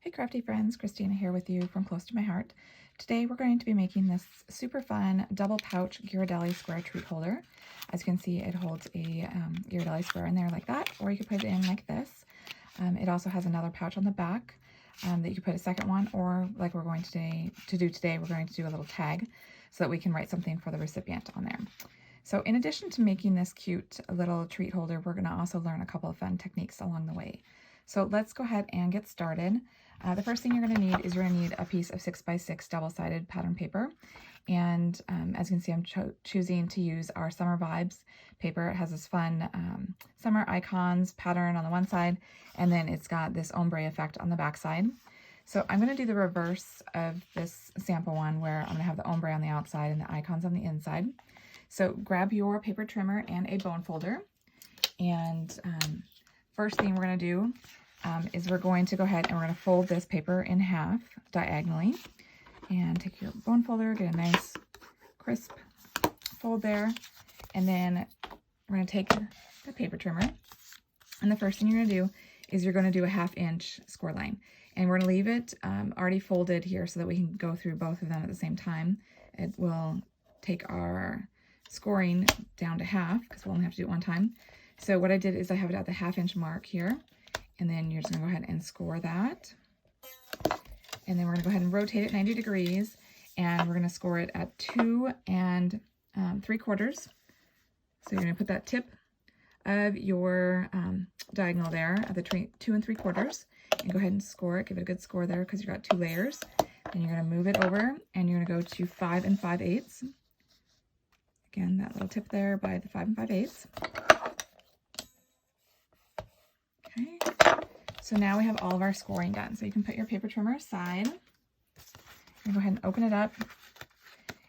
Hey crafty friends, Christina here with you from Close to My Heart. Today we're going to be making this super fun double pouch Ghiradelli square treat holder. As you can see, it holds a Ghiradelli square in there like that, or you could put it in like this. It also has another pouch on the back that you could put a second one, or like we're going to do today, we're going to do a little tag so that we can write something for the recipient on there. So in addition to making this cute little treat holder, we're going to also learn a couple of fun techniques along the way. So let's go ahead and get started. The first thing you're going to need is you're going to need a piece of 6x6 double-sided pattern paper. And as you can see, I'm choosing to use our Summer Vibes paper. It has this fun summer icons pattern on the one side, and then it's got this ombre effect on the back side. So I'm going to do the reverse of this sample one, where I'm going to have the ombre on the outside and the icons on the inside. So grab your paper trimmer and a bone folder. And first thing we're going to do is we're going to go ahead and we're going to fold this paper in half diagonally. And take your bone folder, get a nice crisp fold there. And then we're going to take the paper trimmer. And the first thing you're going to do is you're going to do a 1/2 inch score line. And we're going to leave it already folded here so that we can go through both of them at the same time. It will take our scoring down to half because we'll only have to do it one time. So what I did is I have it at the 1/2 inch mark here. And then you're just going to go ahead and score that. And then we're going to go ahead and rotate it 90 degrees. And we're going to score it at 2 3/4. So you're going to put that tip of your diagonal there at the 2 3/4. And go ahead and score it. Give it a good score there because you've got 2 layers. Then you're going to move it over and you're going to go to 5 5/8. Again, that little tip there by the 5 5/8. Okay. So now we have all of our scoring done. So you can put your paper trimmer aside and go ahead and open it up.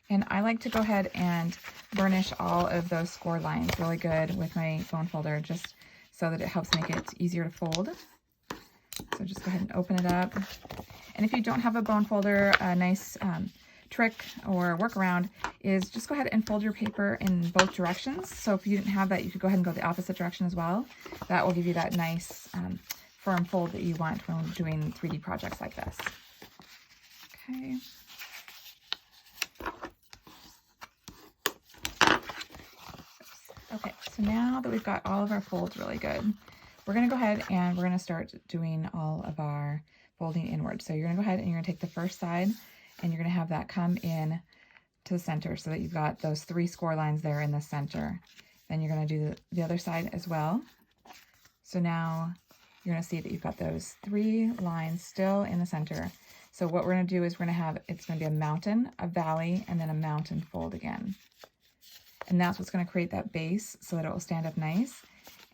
And I like to go ahead and burnish all of those score lines really good with my bone folder, just so that it helps make it easier to fold. So just go ahead and open it up. And if you don't have a bone folder, a nice trick or workaround is just go ahead and fold your paper in both directions. So if you didn't have that, you could go ahead and go the opposite direction as well. That will give you that nice firm fold that you want when doing 3D projects like this. Okay. Okay, so now that we've got all of our folds really good, we're going to go ahead and we're going to start doing all of our folding inward. So you're going to go ahead and you're going to take the first side and you're going to have that come in to the center so that you've got those 3 score lines there in the center. Then you're going to do the other side as well. So now you're going to see that you've got those 3 lines still in the center. So what we're going to do is we're going to have, it's going to be a mountain, a valley, and then a mountain fold again. And that's what's going to create that base so that it will stand up nice.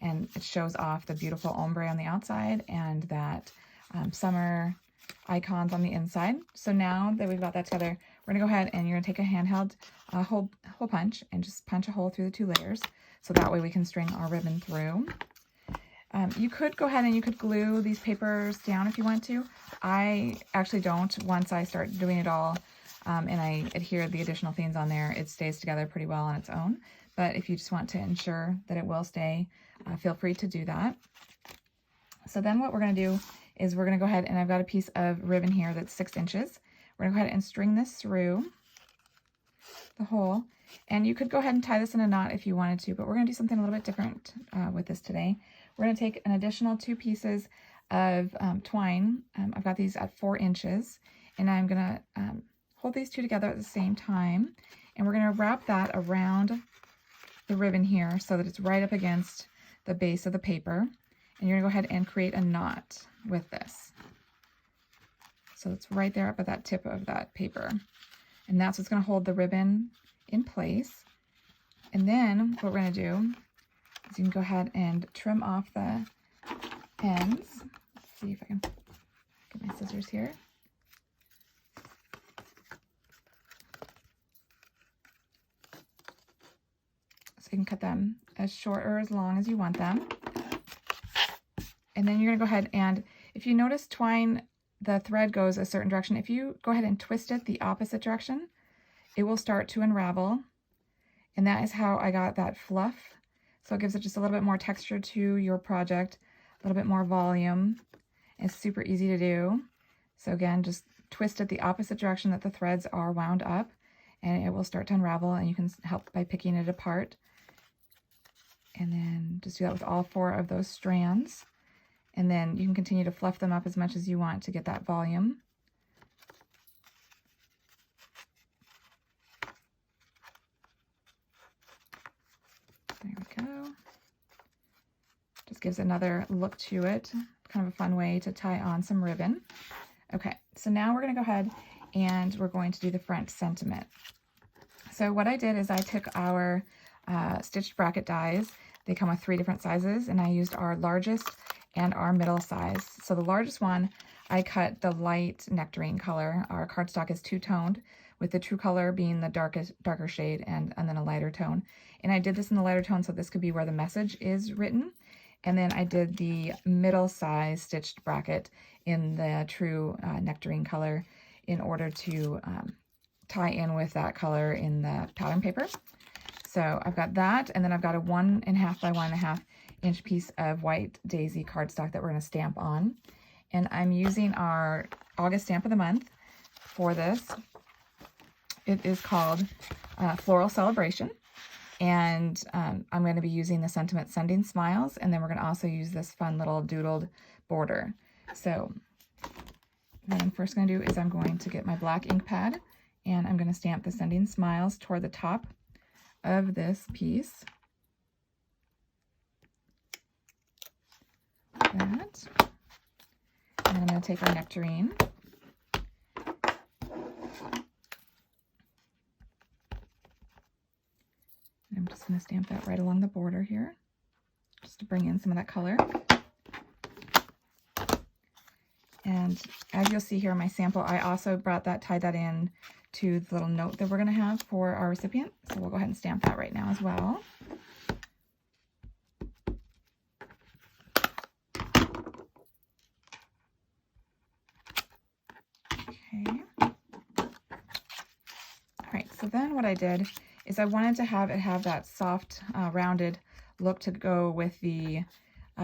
And it shows off the beautiful ombre on the outside and that summer icons on the inside. So now that we've got that together, we're going to go ahead and you're going to take a handheld hole punch and just punch a hole through the 2 layers. So that way we can string our ribbon through. You could go ahead and you could glue these papers down if you want to. I actually don't. Once I start doing it all and I adhere the additional things on there, it stays together pretty well on its own. But if you just want to ensure that it will stay, feel free to do that. So then what we're going to do is we're going to go ahead and I've got a piece of ribbon here that's 6 inches. We're going to go ahead and string this through the hole. And you could go ahead and tie this in a knot if you wanted to, but we're going to do something a little bit different with this today. We're going to take an additional 2 pieces of twine. I've got these at 4 inches, and I'm going to hold these 2 together at the same time. And we're going to wrap that around the ribbon here so that it's right up against the base of the paper. And you're going to go ahead and create a knot with this. So it's right there up at that tip of that paper. And that's what's going to hold the ribbon in place. And then what we're going to do is you can go ahead and trim off the ends. Let's see if I can get my scissors here. So you can cut them as short or as long as you want them. And then you're going to go ahead and, if you notice twine, the thread goes a certain direction. If you go ahead and twist it the opposite direction, it will start to unravel. And that is how I got that fluff. So it gives it just a little bit more texture to your project, a little bit more volume. It's super easy to do. So again, just twist it the opposite direction that the threads are wound up, and it will start to unravel, and you can help by picking it apart. And then just do that with all 4 of those strands. And then you can continue to fluff them up as much as you want to get that volume. There we go. Just gives another look to it. Kind of a fun way to tie on some ribbon. Okay, so now we're going to go ahead and we're going to do the front sentiment. So what I did is I took our stitched bracket dies. They come with 3 different sizes, and I used our largest and our middle size. So the largest one, I cut the light nectarine color. Our cardstock is 2-toned, with the true color being the darker shade and then a lighter tone. And I did this in the lighter tone so this could be where the message is written. And then I did the middle size stitched bracket in the true nectarine color in order to tie in with that color in the pattern paper. So I've got that, and then I've got a 1.5 by 1.5 inch piece of white daisy cardstock that we're going to stamp on. And I'm using our August stamp of the month for this. It is called Floral Celebration. And I'm going to be using the sentiment Sending Smiles, and then we're going to also use this fun little doodled border. So what I'm first going to do is I'm going to get my black ink pad, and I'm going to stamp the Sending Smiles toward the top of this piece. Like that. And then I'm going to take our nectarine. I'm just going to stamp that right along the border here, just to bring in some of that color. And as you'll see here in my sample, I also tied that in to the little note that we're going to have for our recipient. So we'll go ahead and stamp that right now as well. Okay. All right, so then what I did is I wanted to have that soft, rounded look to go with the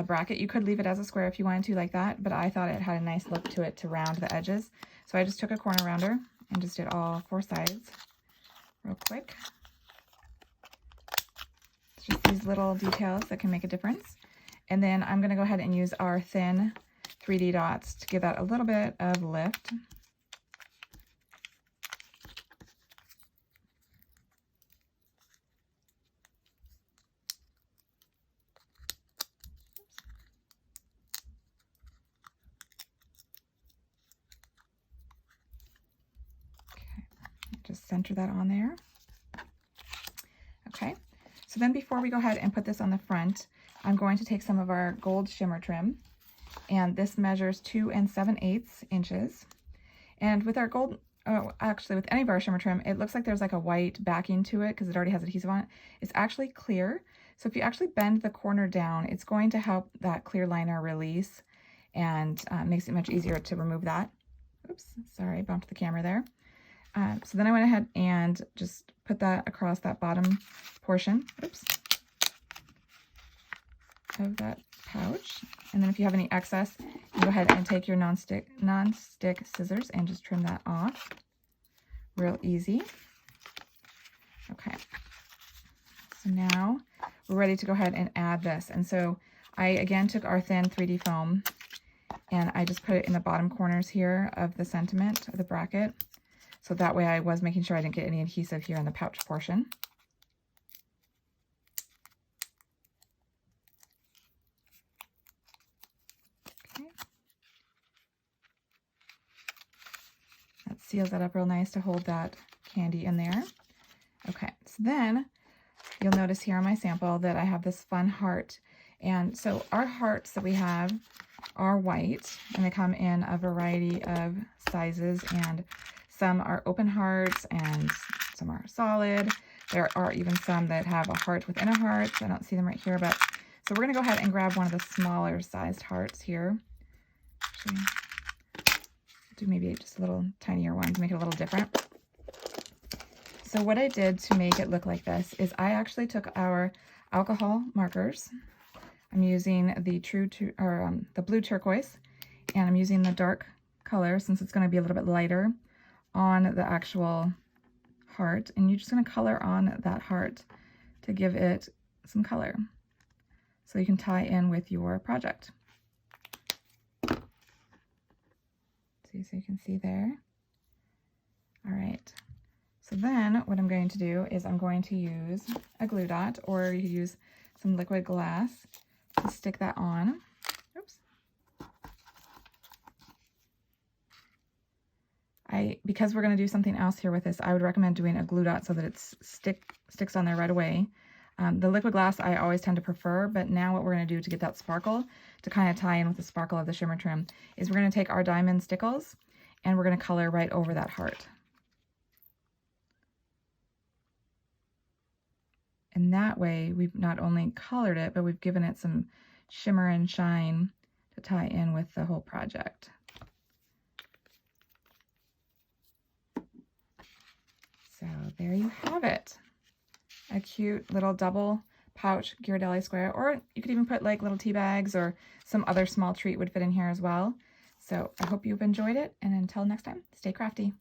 bracket. You could leave it as a square if you wanted to like that, but I thought it had a nice look to it to round the edges. So I just took a corner rounder and just did all 4 sides real quick. It's just these little details that can make a difference. And then I'm going to go ahead and use our thin 3D dots to give that a little bit of lift. Just center that on there. Okay, so then before we go ahead and put this on the front, I'm going to take some of our gold shimmer trim, and this measures 2 7/8 inches. And with our gold, actually with any of our shimmer trim, it looks like there's like a white backing to it because it already has adhesive on it. It's actually clear, so if you actually bend the corner down, it's going to help that clear liner release and makes it much easier to remove that. Oops, sorry, I bumped the camera there. So then I went ahead and just put that across that bottom portion, oops, of that pouch. And then if you have any excess, you go ahead and take your non-stick scissors and just trim that off. Real easy. Okay. So now we're ready to go ahead and add this. And so I again took our thin 3D foam and I just put it in the bottom corners here of the sentiment of the bracket. So that way I was making sure I didn't get any adhesive here in the pouch portion. Okay. That seals that up real nice to hold that candy in there. Okay, so then you'll notice here on my sample that I have this fun heart. And so our hearts that we have are white, and they come in a variety of sizes, and some are open hearts and some are solid. There are even some that have a heart within a heart. I don't see them right here, but so we're going to go ahead and grab one of the smaller sized hearts here. Actually, do maybe just a little tinier one to make it a little different. So what I did to make it look like this is I actually took our alcohol markers. I'm using the the blue turquoise, and I'm using the dark color, since it's going to be a little bit lighter, on the actual heart, and you're just going to color on that heart to give it some color so you can tie in with your project. See, so you can see there. All right, so then what I'm going to do is I'm going to use a glue dot, or you could use some liquid glass to stick that on. Oops. Because we're going to do something else here with this, I would recommend doing a glue dot so that it sticks on there right away. The liquid glass I always tend to prefer, but now what we're going to do to get that sparkle, to kind of tie in with the sparkle of the shimmer trim, is we're going to take our diamond stickles and we're going to color right over that heart. And that way we've not only colored it, but we've given it some shimmer and shine to tie in with the whole project. So there you have it. A cute little double pouch Ghiradelli square, or you could even put like little tea bags or some other small treat would fit in here as well. So I hope you've enjoyed it, and until next time, stay crafty.